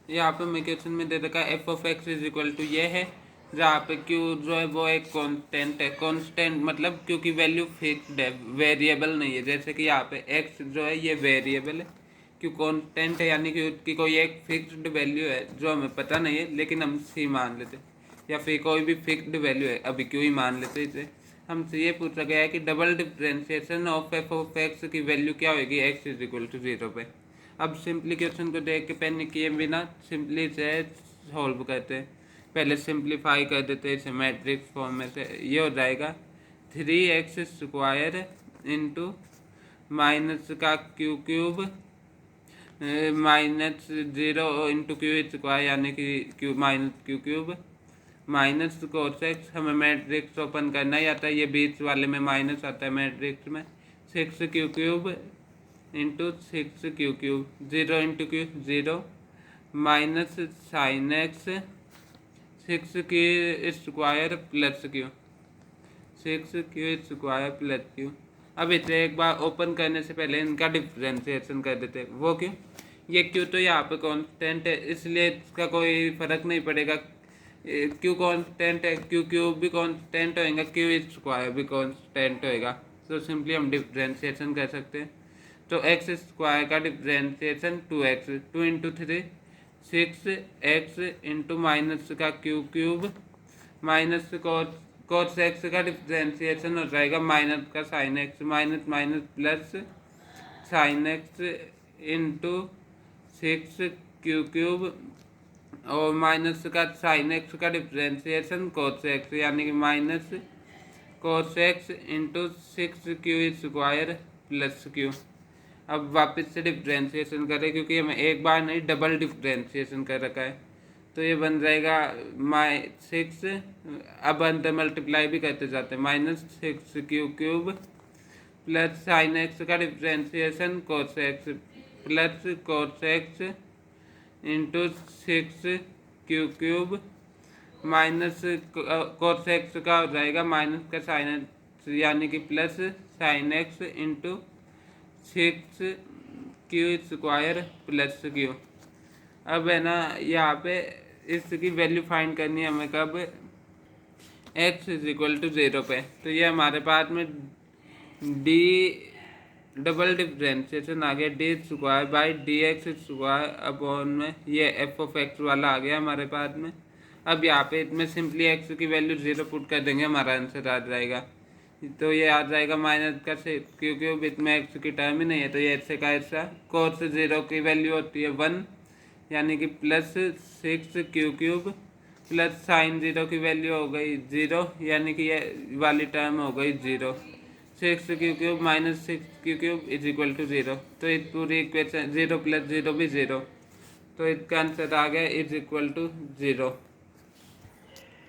यहाँ पे हमें क्वेश्चन में दे रखा है F of X is equal to ये है, जहाँ पे क्यू जो है वो एक कांस्टेंट है। कांस्टेंट मतलब क्योंकि वैल्यू फिक्स्ड है, वेरिएबल नहीं है। जैसे कि यहाँ पे एक्स जो है ये वेरिएबल है, क्यों कांस्टेंट है यानी कि उसकी कोई एक फिक्स्ड वैल्यू है जो हमें पता नहीं है, लेकिन हम सी मान लेते, या फिर कोई भी फिक्स्ड वैल्यू है अभी क्यों ही मान लेते इसे। हमसे ये पूछा गया है कि double differentiation of F of x की वैल्यू क्या होगी एक्स इज इक्वल टू 0 पे। अब सिंपली क्वेश्चन को देख के पेन किए बिना सिंपली से सॉल्व करते हैं। पहले सिंप्लीफाई कर देते हैं इसे मैट्रिक्स फॉर्म में से। ये हो जाएगा 3x² इंटू माइनस का Q cube minus 0 into Q square यानी कि Q minus Q cube minus cos x. हमें मैट्रिक्स ओपन करना ही आता है, ये बीच वाले में माइनस आता है मैट्रिक्स में। 6 Q cube into 6 Q cube 0 into Q 0 minus sine x 6 Q square plus Q 6 Q square plus Q. अब इसे एक बार ओपन करने से पहले इनका डिफ्रेंशिएशन कर देते हैं। वो क्यों, ये क्यू तो यहाँ पे कांस्टेंट है इसलिए इसका कोई फर्क नहीं पड़ेगा। क्यू कांस्टेंट है, क्यू क्यूब भी कांस्टेंट होएगा, क्यू स्क्वायर भी कांस्टेंट होएगा। तो सिंपली हम डिफ्रेंशिएशन कर सकते हैं। तो एक्स स्क्वायर का differentiation 2x 2 into 3 6x into minus का Q cube minus cos X का डिफ्रेंशिएशन हो जाएगा माइनस का sine X minus minus plus sine X into 6 Q cube और माइनस का साइन एक्स का डिफ्रेंशिएशन कोस एक्स यानी कि minus cos X into 6 Q square plus Q. अब वापस से डिफ्रेंशिएशन करें क्योंकि हमें एक बार नहीं डबल डिफ्रेंशिएशन कर रखा है। तो ये बन जाएगा 6, अब अंदर मल्टीप्लाई भी करते जाते हैं, -6 Q cube plus sine X का differentiation cos X plus cos X into 6 Q cube minus cos X का हो जाएगा माइनस का साइन एक्स यानी कि plus sine X into 6 Q square plus Q. अब है ना यहाँ पे इसकी वैल्यू फाइंड करनी है हमें कब x इज इक्वल टू 0 पे। तो ये हमारे पास में डी डबल डिफ्रेंशिएशन आ गया D square by D x square upon में ये एफ ऑफ एक्स वाला आ गया हमारे पास में। अब यहाँ पे इसमें सिंपली x की वैल्यू 0 पुट कर देंगे, हमारा आंसर आ जाएगा। तो ये आ जाएगा माइनस का क्योंकि इसमें एक्स की टर्म ही नहीं है, तो ये ऐसे का ऐसा कोस 0 की वैल्यू होती है 1 यानी कि plus 6 Q cube plus sign 0 की वैल्यू हो गई 0 यानी कि ये वाली टर्म हो गई 0। 6 Q cube minus 6 Q cube is equal to 0। तो इस पूरी इक्वेशन 0 प्लस 0 भी 0, तो इसका आंसर आ गया इज इक्वल टू 0।